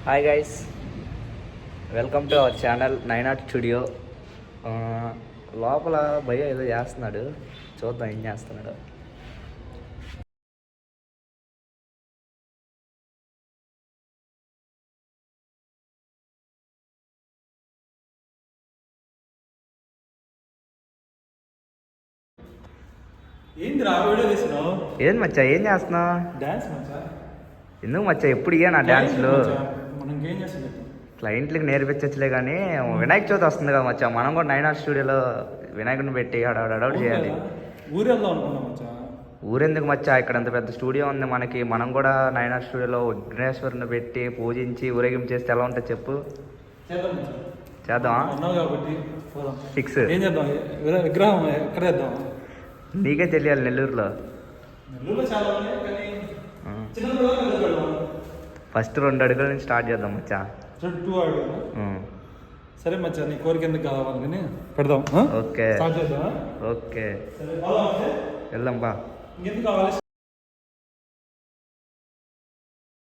Hi guys, welcome to our channel 9 studio. లోపల భయ్య ఏదో చేస్తున్నాడు, చూద్దాం ఏం చేస్తున్నాడు. ఏంది మచ్చా, ఏం చేస్తున్నావు? ఎందుకు మచ్చా ఎప్పుడు ఇయ్యా నా డ్యాన్స్లు? క్లయింట్లకి నేర్పించచ్చులే కానీ వినాయక చవితి వస్తుంది కదా మచ్చా, మనం కూడా 9 స్టూడియోలో వినాయకుడిని పెట్టి అడౌట్ చేయాలి. ఊరెందుకు మచ్చా, ఇక్కడ అంత పెద్ద స్టూడియో ఉంది మనకి. మనం కూడా 9 స్టూడియోలో విఘ్నేశ్వరుని పెట్టి పూజించి ఊరేగింపు చేస్తే ఎలా ఉంటుంది చెప్పు? చేద్దామా? ఫిక్స్. విగ్రహం ఎక్కడ చేద్దాం? నీకే తెలియాలి. నెల్లూరులో ఫస్ట్ 2 అడుగుల నుంచి స్టార్ట్ చేద్దాం మచ్చా. 2 అడుగులు. సరే మచ్చా, నీ కోరిక ఎందుకు కావాలి కానీ పెడదాం. ఓకే ఓకే, వెళ్దాం బా. ఇంకెందుకు కావాలి?